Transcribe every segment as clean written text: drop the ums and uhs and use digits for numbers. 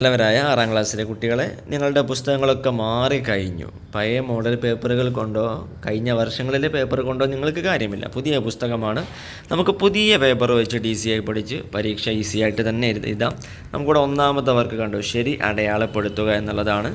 നല്ലവരായ 6ാം ക്ലാസ്സിലെ കുട്ടികളെ, നിങ്ങളുടെ പുസ്തകങ്ങളൊക്കെ മാറിക്കഴിഞ്ഞു. പഴയ മോഡൽ പേപ്പറുകൾ കൊണ്ടോ കഴിഞ്ഞ വർഷങ്ങളിലെ പേപ്പർ കൊണ്ടോ നിങ്ങൾക്ക് കാര്യമില്ല. പുതിയ പുസ്തകമാണ്. നമുക്ക് പുതിയ പേപ്പർ വെച്ചിട്ട് ഈസിയായി പഠിച്ച് പരീക്ഷ ഈസിയായിട്ട് തന്നെ എഴുതാം. നമുക്കിവിടെ ഒന്നാമത്തെ വർക്ക് കണ്ടു, ശരി അടയാളപ്പെടുത്തുക എന്നുള്ളതാണ്.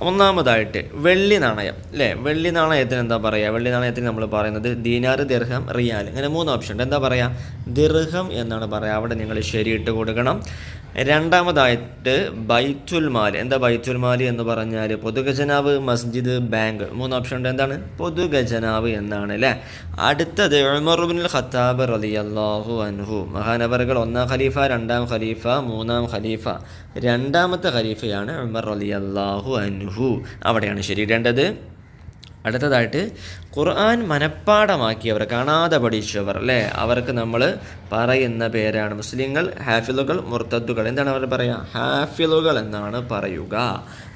ഒന്നാമതായിട്ട് വെള്ളി നാണയം അല്ലേ. വെള്ളി നാണയത്തിന് എന്താ പറയുക? വെള്ളി നാണയത്തിന് നമ്മൾ പറയുന്നത് ദീനാർ, ദിർഹം, റിയാൽ, ഇങ്ങനെ 3 ഓപ്ഷൻ ഉണ്ട്. എന്താ പറയുക? ദിർഹം എന്നാണ് പറയുക. അവിടെ നിങ്ങൾ ശരിയിട്ട് കൊടുക്കണം. രണ്ടാമതായിട്ട് ബൈത്തുൽ മാൽ. എന്താ ബൈത്തുൽ മാൽ എന്ന് പറഞ്ഞാൽ? പൊതുഖജനാവ്, മസ്ജിദ്, ബാങ്ക്. 3 ഓപ്ഷൻ ഉണ്ട്. എന്താണ്? പൊതുഖജനാവ് എന്നാണ് അല്ലേ. അടുത്തത് ഉമർ ഇബ്നുൽ ഖത്താബ് റളിയല്ലാഹു അൻഹു. മഹാനവറുകൾ 1ാം ഖലീഫ, 2ാം ഖലീഫ, 3ാം ഖലീഫ. 2ാമത്തെ ഖലീഫയാണ് ഉമർ റളിയല്ലാഹു അൻഹു. അവിടെയാണ് ശരിയിടേണ്ടത്. അടുത്തതായിട്ട് ഖുർആൻ മനഃപ്പാഠമാക്കിയവർ, കാണാതെ പഠിച്ചവർ അല്ലേ, അവർക്ക് നമ്മൾ പറയുന്ന പേരാണ് മുസ്ലിങ്ങൾ ഹാഫിളുകൾ, മുർത്തദ്ദുകൾ. എന്താണ് അവർ പറയുക? ഹാഫിളുകൾ എന്നാണ് പറയുക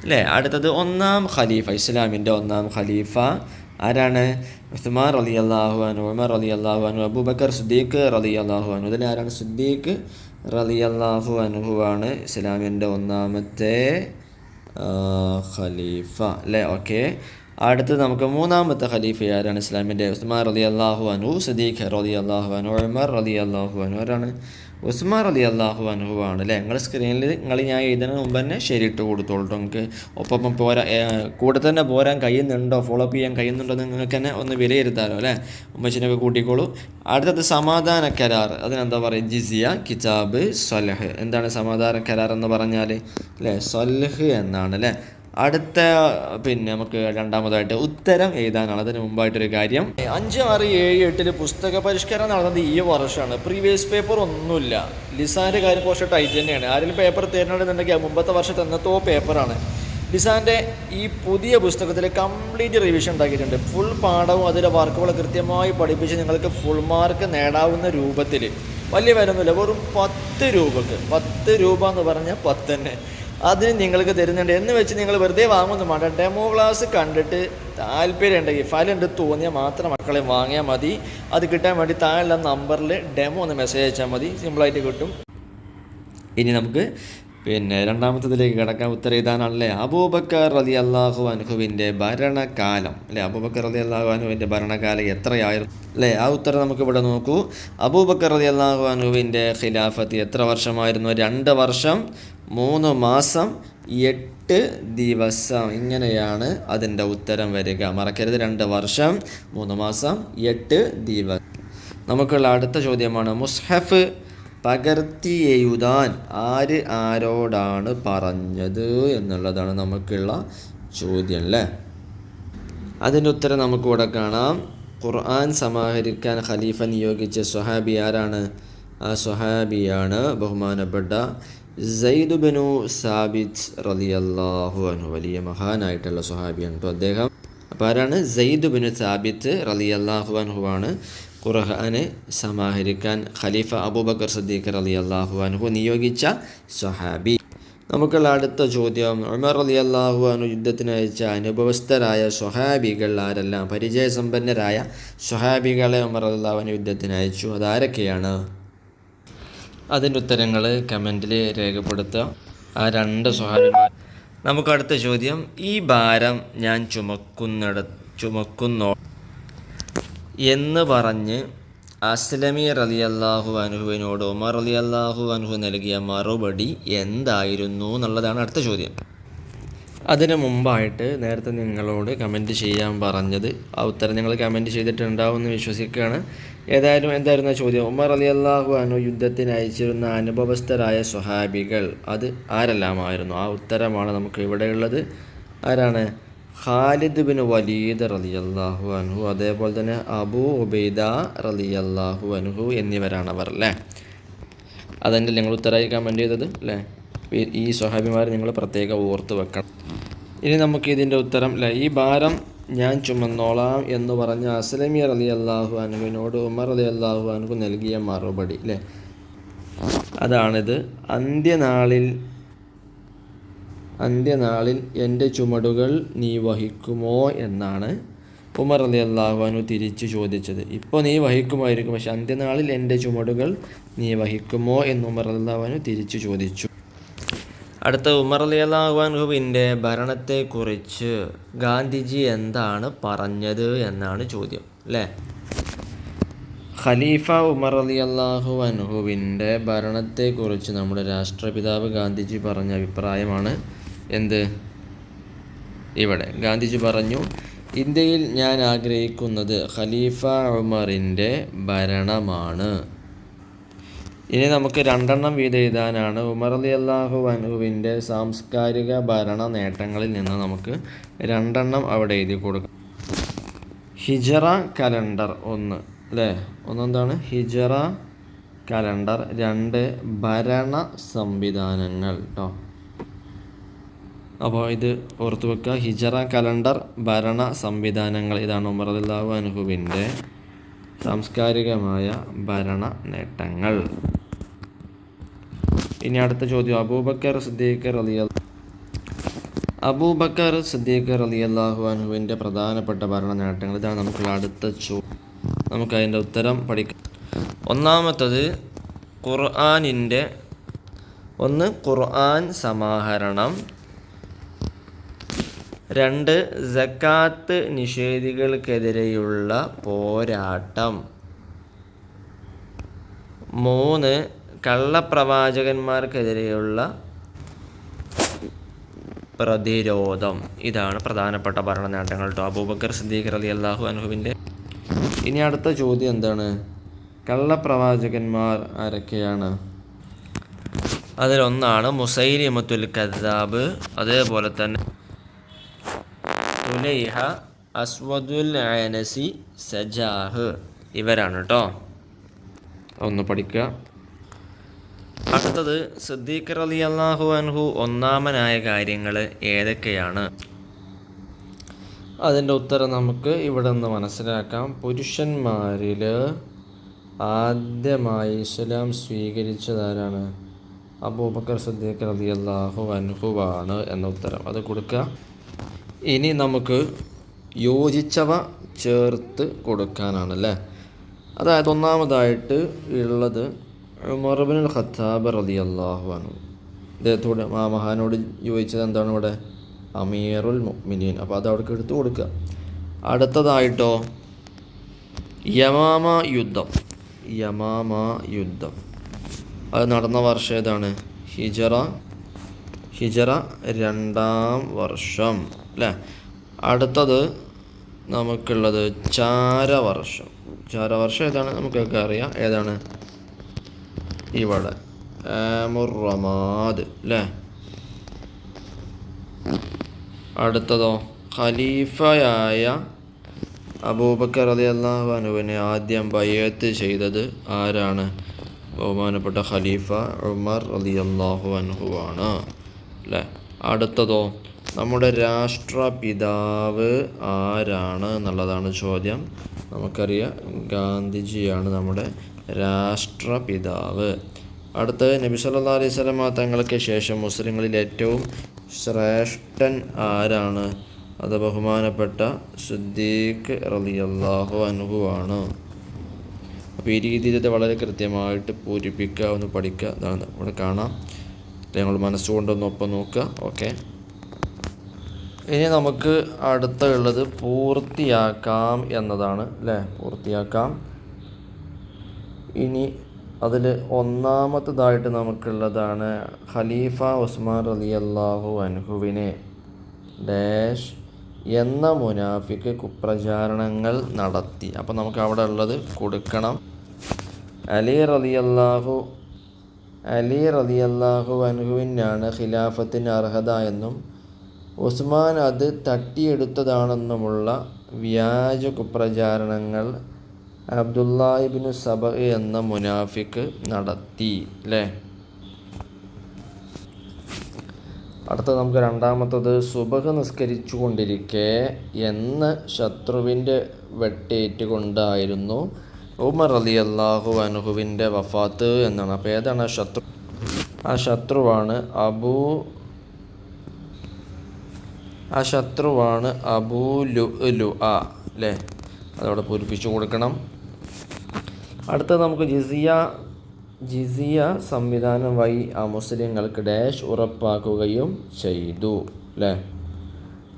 അല്ലേ. അടുത്തത് 1ാം ഖലീഫ, ഇസ്ലാമിൻ്റെ 1ാം ഖലീഫ ആരാണ്? ഉസ്മാൻ റളിയല്ലാഹു അൻഹു, ഉമർ റളിയല്ലാഹു അൻഹു, അബൂബക്കർ സിദ്ദീഖ് റളിയല്ലാഹു അൻഹു. ഇതിൽ ആരാണ്? സിദ്ദീഖ് റളിയല്ലാഹു അൻഹു ആണ് ഇസ്ലാമിൻ്റെ 1ാമത്തെ ഖലീഫ അല്ലേ. ഓക്കെ. അടുത്ത് നമുക്ക് 3ാമത്തെ ഖലീഫ ആരാണ്? ഇസ്ലാമിൻ്റെ ഉസ്മാൻ റളിയല്ലാഹു അൻഹു, സിദ്ദീഖ് റളിയല്ലാഹു അൻഹു, ഉമർ റളിയല്ലാഹു അൻഹു. ആരാണ്? ഉസ്മാൻ റളിയല്ലാഹു അൻഹു ആണ് അല്ലേ. നിങ്ങൾ സ്ക്രീനിൽ ഞാൻ എഴുതുന്നതിന് മുമ്പ് തന്നെ ശരിയിട്ട് കൊടുത്തോളൂ. നിങ്ങൾക്ക് ഒപ്പം പോരാ, കൂടെ തന്നെ പോരാൻ കഴിയുന്നുണ്ടോ, ഫോളോ അപ്പ് ചെയ്യാൻ കഴിയുന്നുണ്ടോ നിങ്ങൾക്ക് തന്നെ ഒന്ന് വിലയിരുത്താലോ അല്ലേ. ഉമ്മച്ചിനൊക്കെ കൂട്ടിക്കോളൂ. അടുത്തത് സമാധാന കരാർ. അതിനെന്താ പറയുക? ജിസിയ, കിതാബ്, സ്വലഹ്. എന്താണ് സമാധാന കരാർ എന്ന് പറഞ്ഞാൽ അല്ലേ? സ്വലഹ് എന്നാണ് അല്ലേ. അടുത്ത നമുക്ക് രണ്ടാമതായിട്ട് ഉത്തരം എഴുതാനാണ്. അതിന് മുമ്പായിട്ടൊരു കാര്യം, 5, 6, 7, 8 പുസ്തക പരിഷ്കരണം നടന്നത് ഈ വർഷമാണ്. പ്രീവിയസ് പേപ്പർ ഒന്നുമില്ല. ലിസാൻ്റെ കാര്യം കുറച്ച് ടൈറ്റ് തന്നെയാണ്. ആരെങ്കിലും പേപ്പർ തരുന്നുണ്ടെന്നുണ്ടെങ്കിൽ മുമ്പത്തെ വർഷത്തെ എന്നത്തോ പേപ്പറാണ്. ലിസാൻ്റെ ഈ പുതിയ പുസ്തകത്തിൽ കംപ്ലീറ്റ് റിവിഷൻ ഉണ്ടാക്കിയിട്ടുണ്ട്. ഫുൾ പാഠവും അതിലെ വർക്കുകൾ കൃത്യമായി പഠിപ്പിച്ച് നിങ്ങൾക്ക് ഫുൾ മാർക്ക് നേടാവുന്ന രൂപത്തിൽ. വലിയ വിലയൊന്നുമില്ല, വെറും 10 രൂപക്ക്. 10 രൂപ എന്ന് പറഞ്ഞാൽ 10 തന്നെ അതിന് നിങ്ങൾക്ക് തരുന്നുണ്ട് എന്ന് വെച്ച് നിങ്ങൾ വെറുതെ വാങ്ങുന്നു വേണ്ട. ഡെമോ ക്ലാസ് കണ്ടിട്ട് താല്പര്യം ഉണ്ടെങ്കിൽ, ഫലമുണ്ട് തോന്നിയാൽ മാത്രം മക്കളെ വാങ്ങിയാൽ മതി. അത് കിട്ടാൻ വേണ്ടി താഴെയുള്ള നമ്പറിൽ ഡെമോ ഒന്ന് മെസ്സേജ് അയച്ചാൽ മതി, സിമ്പിളായിട്ട് കിട്ടും. ഇനി നമുക്ക് രണ്ടാമത്തതിലേക്ക് കിടക്കാൻ. ഉത്തരം എഴുതാനാണല്ലേ. അബൂബക്കർ റളിയല്ലാഹു അൻഹുവിൻ്റെ ഭരണകാലം അല്ലേ. അബൂബക്കർ റളിയല്ലാഹു അൻഹുവിൻ്റെ ഭരണകാലം എത്രയായിരുന്നു അല്ലേ. ആ ഉത്തരം നമുക്ക് ഇവിടെ നോക്കൂ. അബൂബക്കർ റളിയല്ലാഹു അൻഹുവിൻ്റെ ഖിലാഫത്ത് എത്ര വർഷമായിരുന്നു? 2 വർഷം 3 മാസം 8 ദിവസം. ഇങ്ങനെയാണ് അതിൻ്റെ ഉത്തരം വരിക. മറക്കരുത്, 2 വർഷം 3 മാസം 8 ദിവസം. നമുക്കുള്ള അടുത്ത ചോദ്യമാണ്, മുസ്ഹഫ് പകർത്തി എഴുതാൻ ആരോടാണ് പറഞ്ഞത് എന്നുള്ളതാണ് നമുക്കുള്ള ചോദ്യം അല്ലേ. അതിൻ്റെ ഉത്തരം നമുക്കിവിടെ കാണാം. ഖുർആൻ സമാഹരിക്കാൻ ഖലീഫ നിയോഗിച്ച സ്വഹാബി ആരാണ്? ആ സ്വഹാബിയാണ് ബഹുമാനപ്പെട്ട സയ്യിദ് ബിനു സാബിത്ത് റളിയല്ലാഹു അൻഹു. വലിയ മഹാനായിട്ടുള്ള സ്വഹാബിയാണ് കേട്ടോ അദ്ദേഹം. അപ്പോൾ ആരാണ്? സയ്യിദ് ബിനു സാബിത്ത് റളിയല്ലാഹു അൻഹു ആണ് ഖുർആനെ സമാഹരിക്കാൻ ഖലീഫ അബൂബക്കർ സിദ്ദീഖ് റളിയല്ലാഹു അൻഹു നിയോഗിച്ച സ്വഹാബി. നമുക്കുള്ള അടുത്ത ചോദ്യം, ഉമർ റളിയല്ലാഹു അൻഹു യുദ്ധത്തിന് അയച്ച അനുഭവസ്ഥരായ സ്വഹാബികൾ ആരെല്ലാം? പരിചയസമ്പന്നരായ സ്വഹാബികളെ ഉമർ റളിയല്ലാഹു അൻഹു യുദ്ധത്തിന് അയച്ചു. അതാരൊക്കെയാണ്? അതിൻ്റെ ഉത്തരങ്ങൾ കമൻറ്റിൽ രേഖപ്പെടുത്തുക. ആ 2 സ്വഹാബിമാർ. നമുക്കടുത്ത ചോദ്യം, ഈ ഭാരം ഞാൻ ചുമക്കുന്നോ എന്ന് പറഞ്ഞ് അസ്ലമി റളിയല്ലാഹു അൻഹുവിനോട് ഉമർ റളിയല്ലാഹു അൻഹു നൽകിയ മറുപടി എന്തായിരുന്നു എന്നുള്ളതാണ് അടുത്ത ചോദ്യം. അതിന് മുമ്പായിട്ട് നേരത്തെ നിങ്ങളോട് കമൻറ്റ് ചെയ്യാൻ പറഞ്ഞത്, ആ ഉത്തരം നിങ്ങൾ കമൻറ്റ് ചെയ്തിട്ടുണ്ടാവുമെന്ന് വിശ്വസിക്കുകയാണ്. എന്തായിരുന്നു ചോദ്യം? ഉമർ റളിയല്ലാഹു അൻഹു യുദ്ധത്തിന് അയച്ചിരുന്ന അനുഭവസ്ഥരായ സ്വഹാബികൾ അത് ആരെല്ലാമായിരുന്നു? ആ ഉത്തരമാണ് നമുക്ക് ഇവിടെയുള്ളത്. ആരാണ്? ഖാലിദ് ബിൻ വലീദ് റളിയല്ലാഹു അൻഹു, അതേപോലെ തന്നെ അബൂ ഉബൈദ റളിയല്ലാഹു അൻഹു എന്നിവരാണ് അവർ അല്ലേ. അതെങ്കിൽ നിങ്ങൾ ഉത്തരമായി കമൻറ്റ് ചെയ്തത് അല്ലേ. ഈ സ്വഹാബിമാർ നിങ്ങൾ പ്രത്യേകം ഓർത്ത് വെക്കണം. ഇനി നമുക്ക് ഇതിൻ്റെ ഉത്തരം അല്ലേ. ഈ ഭാരം ഞാൻ ചുമന്നോളാം എന്ന് പറഞ്ഞ അസ്ലമി റളിയല്ലാഹു അൻഹുവിനോട് ഉമർ റളിയല്ലാഹു അൻഹു നൽകിയ മറുപടി അല്ലേ, അതാണിത്. അന്ത്യനാളിൽ എൻ്റെ ചുമടുകൾ നീ വഹിക്കുമോ എന്നാണ് ഉമർ റളിയല്ലാഹു അൻഹു തിരിച്ചു ചോദിച്ചത്. ഇപ്പോൾ നീ വഹിക്കുമായിരിക്കും, പക്ഷെ അന്ത്യനാളിൽ എൻ്റെ ചുമടുകൾ നീ വഹിക്കുമോ എന്ന് ഉമർ റളിയല്ലാഹു അൻഹു തിരിച്ചു ചോദിച്ചു. അടുത്ത ഉമർ റളിയല്ലാഹു അൻഹുവിൻ്റെ ഭരണത്തെക്കുറിച്ച് ഗാന്ധിജി എന്താണ് പറഞ്ഞത് എന്നാണ് ചോദ്യം, അല്ലേ? ഖലീഫ ഉമർ റളിയല്ലാഹു അൻഹുവിൻ്റെ ഭരണത്തെക്കുറിച്ച് നമ്മുടെ രാഷ്ട്രപിതാവ് ഗാന്ധിജി പറഞ്ഞ അഭിപ്രായമാണ് എന്ത്? ഇവിടെ ഗാന്ധിജി പറഞ്ഞു, ഇന്ത്യയിൽ ഞാൻ ആഗ്രഹിക്കുന്നത് ഖലീഫ ഉമറിൻ്റെ ഭരണമാണ്. ഇനി നമുക്ക് 2 വീതം എഴുതാനാണ്. ഉമർ റളിയല്ലാഹു അൻഹുവിൻ്റെ സാംസ്കാരിക ഭരണ നേട്ടങ്ങളിൽ നിന്ന് നമുക്ക് 2 അവിടെ എഴുതി കൊടുക്കാം. ഹിജറ കലണ്ടർ 1, അല്ലേ? ഒന്നെന്താണ്? ഹിജറ കലണ്ടർ. 2 ഭരണ സംവിധാനങ്ങൾ കേട്ടോ. അപ്പോൾ ഇത് ഓർത്തു വെക്കുക. ഹിജറ കലണ്ടർ, ഭരണ സംവിധാനങ്ങൾ. ഇതാണ് ഉമർ റളിയല്ലാഹു അൻഹുവിൻ്റെ സാംസ്കാരികമായ ഭരണ നേട്ടങ്ങൾ. ഇനി അടുത്ത ചോദ്യം, അബൂബക്കർ സിദ്ദീഖ് റളിയല്ലാഹു അൻഹുവിൻ്റെ പ്രധാനപ്പെട്ട ഭരണ നേട്ടങ്ങൾ. ഇതാണ് നമുക്കുള്ള അടുത്ത ചോദ്യം. നമുക്കതിൻ്റെ ഉത്തരം പഠിക്കാം. ഒന്നാമത്തത് ഖുർആൻ സമാഹരണം. 2 സക്കാത്ത് നിഷേധികൾക്കെതിരെയുള്ള പോരാട്ടം. 3 കള്ളപ്രവാചകന്മാർക്കെതിരെയുള്ള പ്രതിരോധം. ഇതാണ് പ്രധാനപ്പെട്ട ഭരണ നേട്ടങ്ങൾ കേട്ടോ, അബൂബക്കർ സിദ്ദീഖ് റളിയല്ലാഹു അൻഹുവിൻ്റെ. ഇനി അടുത്ത ചോദ്യം എന്താണ്? കള്ളപ്രവാചകന്മാർ ആരൊക്കെയാണ്? അതിലൊന്നാണ് മുസൈലിമത്തുൽ കദ്ദാബ്, അതേപോലെ തന്നെ തുലൈഹ, അസ്വദുൽ അനസി, സജാഹ്. ഇവരാണ് കേട്ടോ. ഒന്ന് പഠിക്കുക. അടുത്തത് സിദ്ദീഖ് റളിയല്ലാഹു അൻഹു ഒന്നാമനായ കാര്യങ്ങൾ ഏതൊക്കെയാണ്? അതിൻ്റെ ഉത്തരം നമുക്ക് ഇവിടെ നിന്ന് മനസ്സിലാക്കാം. പുരുഷന്മാരിൽ ആദ്യമായി ഇസ്ലാം സ്വീകരിച്ചതാരാണ്? അബൂബക്കർ സിദ്ദീഖ് റളിയല്ലാഹു അൻഹുവാണ് എന്ന ഉത്തരം അത് കൊടുക്കുക. ഇനി നമുക്ക് യോജിച്ചവ ചേർത്ത് കൊടുക്കാനാണല്ലേ. അതായത് ഒന്നാമതായിട്ട് ഉള്ളത് ഉമർ ഇബ്നുൽ ഖത്താബ് റളിയല്ലാഹു അൻഹു. അദ്ദേഹത്തോട് ആ മഹാനോട് ചോദിച്ചത് എന്താണ് ഇവിടെ? അമീറുൽ മുഅ്മിനീൻ. അപ്പോൾ അത് അവിടേക്ക് എടുത്ത് കൊടുക്കുക. അടുത്തതായിട്ടോ യമാമ യുദ്ധം. അത് നടന്ന വർഷം ഏതാണ്? ഹിജറ 2-ാം വർഷം, അല്ലേ? അടുത്തത് നമുക്കുള്ളത് ചാരവർഷം ഏതാണ്? നമുക്കൊക്കെ അറിയാം. ഏതാണ്? ഇവിടെ മുറമാദ്, അല്ലേ? അടുത്തതോ ഖലീഫയായ അബൂബക്കർ റളിയല്ലാഹു അൻഹുവിനെ ആദ്യം ബൈഅത്ത് ചെയ്തത് ആരാണ്? ബഹുമാനപ്പെട്ട ഖലീഫ ഉമർ റളിയല്ലാഹു അൻഹുവാണ്, അല്ലേ? അടുത്തതോ നമ്മുടെ രാഷ്ട്രപിതാവ് ആരാണ് എന്നുള്ളതാണ് ചോദ്യം. നമുക്കറിയാം ഗാന്ധിജിയാണ് നമ്മുടെ രാഷ്ട്രപിതാവ്. അടുത്തത് നബി സല്ലല്ലാഹു അലൈഹി വസല്ലം തങ്ങൾക്ക് ശേഷം മുസ്ലിങ്ങളിൽ ഏറ്റവും ശ്രേഷ്ഠൻ ആരാണ്? അത് ബഹുമാനപ്പെട്ട സിദ്ദീഖ് റളിയല്ലാഹു അൻഹു ആണ്. അപ്പോൾ ഈ രീതിയിൽ ഇത് വളരെ കൃത്യമായിട്ട് പൂരിപ്പിക്കുക, ഒന്ന് പഠിക്കുക. അതാണ് ഇവിടെ കാണാം. ഞങ്ങൾ മനസ്സുകൊണ്ടൊന്ന് ഒപ്പം നോക്കുക. ഓക്കെ, ഇനി നമുക്ക് അടുത്തുള്ളത് പൂർത്തിയാക്കാം എന്നതാണ്, അല്ലേ? പൂർത്തിയാക്കാം. ഇനി അതിൽ ഒന്നാമത്തതായിട്ട് നമുക്കുള്ളതാണ് ഖലീഫ ഉസ്മാൻ റളിയല്ലാഹു അൻഹുവിനെ ഡാഷ് എന്ന മുനാഫിക്ക് കുപ്രചാരണങ്ങൾ നടത്തി. അപ്പോൾ നമുക്ക് അവിടെ ഉള്ളത് കൊടുക്കണം. അലി റളിയല്ലാഹു അൻഹുവിനാണ് ഖിലാഫത്തിന് അർഹത എന്നും ഉസ്മാൻ അത് തട്ടിയെടുത്തതാണെന്നുമുള്ള വ്യാജ കുപ്രചാരണങ്ങൾ അബ്ദുല്ലാഹ് ഇബ്നു സബ എന്ന മുനാഫിക്ക് നടത്തി, അല്ലേ? അടുത്ത നമുക്ക് രണ്ടാമത്തത് സുബഹ് നിസ്കരിച്ചു കൊണ്ടിരിക്കെ എന്ന് ശത്രുവിൻ്റെ വെട്ടേറ്റുകൊണ്ടായിരുന്നു ഉമർ റളിയല്ലാഹു അൻഹുവിൻ്റെ വഫാത്ത് എന്നാണ്. അപ്പോൾ ഏതാണ് ആ ശത്രു? ആ ശത്രുവാണ് അബൂ ലുഅ്ലുഅ, അല്ലേ? അതവിടെ പൂരിപ്പിച്ചു കൊടുക്കണം. അടുത്തത് നമുക്ക് ജിസിയ ജിസിയ സംവിധാനം വഴി മുസ്ലിങ്ങൾക്ക് ഡാഷ് ഉറപ്പാക്കുകയും ചെയ്തു അല്ലേ.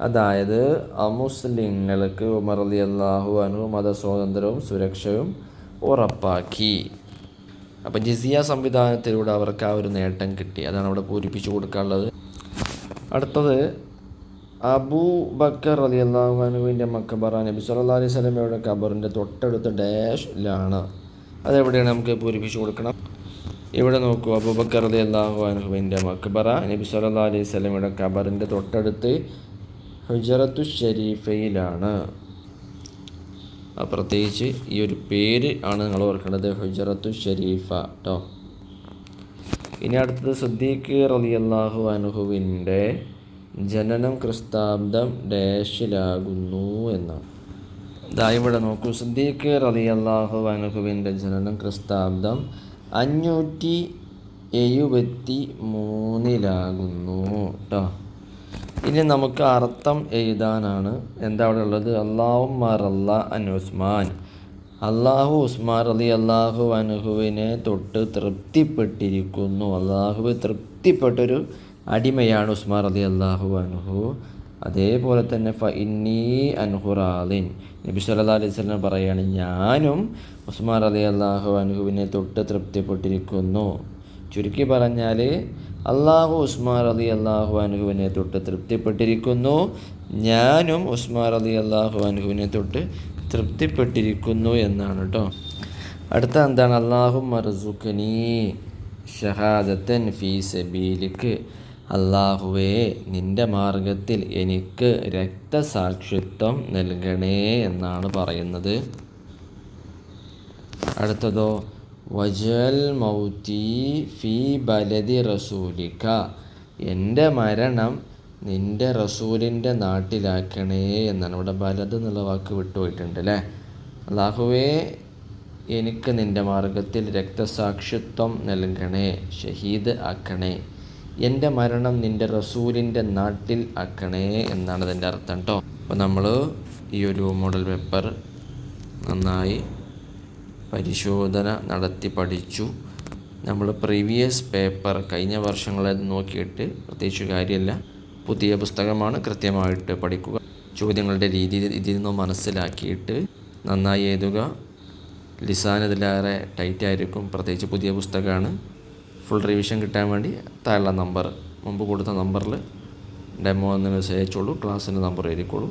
അതായത് അമുസ്ലിങ്ങൾക്ക് ഉമർ റളിയല്ലാഹു അൻഹു മതസ്വാതന്ത്ര്യവും സുരക്ഷയും ഉറപ്പാക്കി. അപ്പം ജിസിയ സംവിധാനത്തിലൂടെ അവർക്ക് ആ ഒരു നേട്ടം കിട്ടി. അതാണ് അവിടെ പൂരിപ്പിച്ചു കൊടുക്കാനുള്ളത്. അടുത്തത് അബൂബക്കർ റളിയല്ലാഹു അൻഹുവിൻ്റെ മഖബറ നബി സല്ലല്ലാഹു അലൈഹി വസല്ലമയുടെ ഖബറിൻ്റെ തൊട്ടടുത്ത ഡാഷിലാണ്. അതെവിടെയാണ് നമുക്ക് പൂരിപ്പിച്ചു കൊടുക്കണം. ഇവിടെ നോക്കൂ, അബൂബക്കർ റളിയല്ലാഹു അൻഹുവിൻ്റെ മഖബറ നബി സല്ലല്ലാഹു അലൈഹി വസല്ലമയുടെ ഖബറിൻ്റെ തൊട്ടടുത്ത് ഹുജറത്തു ഷരീഫയിലാണ്. പ്രത്യേകിച്ച് ഈ ഒരു പേര് ആണ് നിങ്ങൾ ഓർക്കേണ്ടത്, ഹുജറത്തു ഷരീഫ കേട്ടോ. ഇനി അടുത്തത് സിദ്ദീഖ് റളിയല്ലാഹു അൻഹുവിൻ്റെ ജനനം ക്രിസ്താബ്ദം ഡാഷിലാകുന്നു എന്നാണ്. ഇതാ ഇവിടെ നോക്കൂ, സിദ്ദീഖ് റളിയല്ലാഹു അൻഹുവിൻ്റെ ജനനം ക്രിസ്താബ്ദം 573 കേട്ടോ. ഇനി നമുക്ക് അർത്ഥം എഴുതാനാണ്. എന്താ അവിടെ ഉള്ളത്? അല്ലാഹുമ്മ റള അൻ ഉസ്മാൻ, അള്ളാഹു ഉസ്മാൻ റളിയല്ലാഹു അൻഹുവിനെ തൊട്ട് തൃപ്തിപ്പെട്ടിരിക്കുന്നു. അള്ളാഹുവെ തൃപ്തിപ്പെട്ടൊരു അടിമയാണ് ഉസ്മാൻ റളിയല്ലാഹു അൻഹു. അതേപോലെ തന്നെ ഫ ഇന്നി അൻഹു റാളിൻ, നബി സല്ലല്ലാഹു അലൈഹി വസല്ലം പറയാണ്, ഞാനും ഉസ്മാൻ റളിയല്ലാഹു അൻഹുവിനെ തൊട്ട് തൃപ്തിപ്പെട്ടിരിക്കുന്നു. ചുരുക്കി പറഞ്ഞാൽ അള്ളാഹു ഉസ്മാൻ റളിയല്ലാഹു അൻഹുവിനെ തൊട്ട് തൃപ്തിപ്പെട്ടിരിക്കുന്നു, ഞാനും ഉസ്മാൻ റളിയല്ലാഹു അൻഹുവിനെ തൊട്ട് തൃപ്തിപ്പെട്ടിരിക്കുന്നു എന്നാണ് കേട്ടോ. അടുത്ത എന്താണ്? അല്ലാഹുമ്മ റസുഖ്നി ഷഹാദത്തൻ ഫീ സബീലിക്, അള്ളാഹുവേ നിൻ്റെ മാർഗത്തിൽ എനിക്ക് രക്തസാക്ഷിത്വം നൽകണേ എന്നാണ് പറയുന്നത്. അടുത്തതോ വജൽ മൗതി ഫീ ബലദി റസൂലിക, എൻ്റെ മരണം നിൻ്റെ റസൂലിൻ്റെ നാട്ടിലാക്കണേ എന്നാണ്. ഇവിടെ ബലദ് എന്നുള്ള വാക്ക് വിട്ടുപോയിട്ടുണ്ട് അല്ലേ. അല്ലാഹുവേ എനിക്ക് നിൻ്റെ മാർഗത്തിൽ രക്തസാക്ഷിത്വം നൽകണേ, ഷഹീദ് ആക്കണേ, എൻ്റെ മരണം നിൻ്റെ റസൂലിൻ്റെ നാട്ടിൽ ആക്കണേ എന്നാണ് അതിൻ്റെ അർത്ഥം കേട്ടോ. അപ്പോൾ നമ്മൾ ഈ ഒരു മോഡൽ പേപ്പർ നന്നായി പരിശോധന നടത്തി പഠിച്ചു. നമ്മൾ പ്രീവിയസ് പേപ്പർ കഴിഞ്ഞ വർഷങ്ങളെ നോക്കിയിട്ട് പ്രത്യേകിച്ച് കാര്യമില്ല. പുതിയ പുസ്തകമാണ്, കൃത്യമായിട്ട് പഠിക്കുക. ചോദ്യങ്ങളുടെ രീതി ഇതിൽ നിന്ന് മനസ്സിലാക്കിയിട്ട് നന്നായി എഴുതുക. ലിസാൻ ഇതിലേറെ ടൈറ്റായിരിക്കും, പ്രത്യേകിച്ച് പുതിയ പുസ്തകമാണ്. ഫുൾ റിവിഷൻ കിട്ടാൻ വേണ്ടി താഴെ നമ്പർ, മുമ്പ് കൊടുത്ത നമ്പറിൽ ഡെമോ എന്ന് മെസ്സേജ് അയച്ചോളൂ, ക്ലാസ്സിൻ്റെ നമ്പർ എഴുതിക്കോളൂ.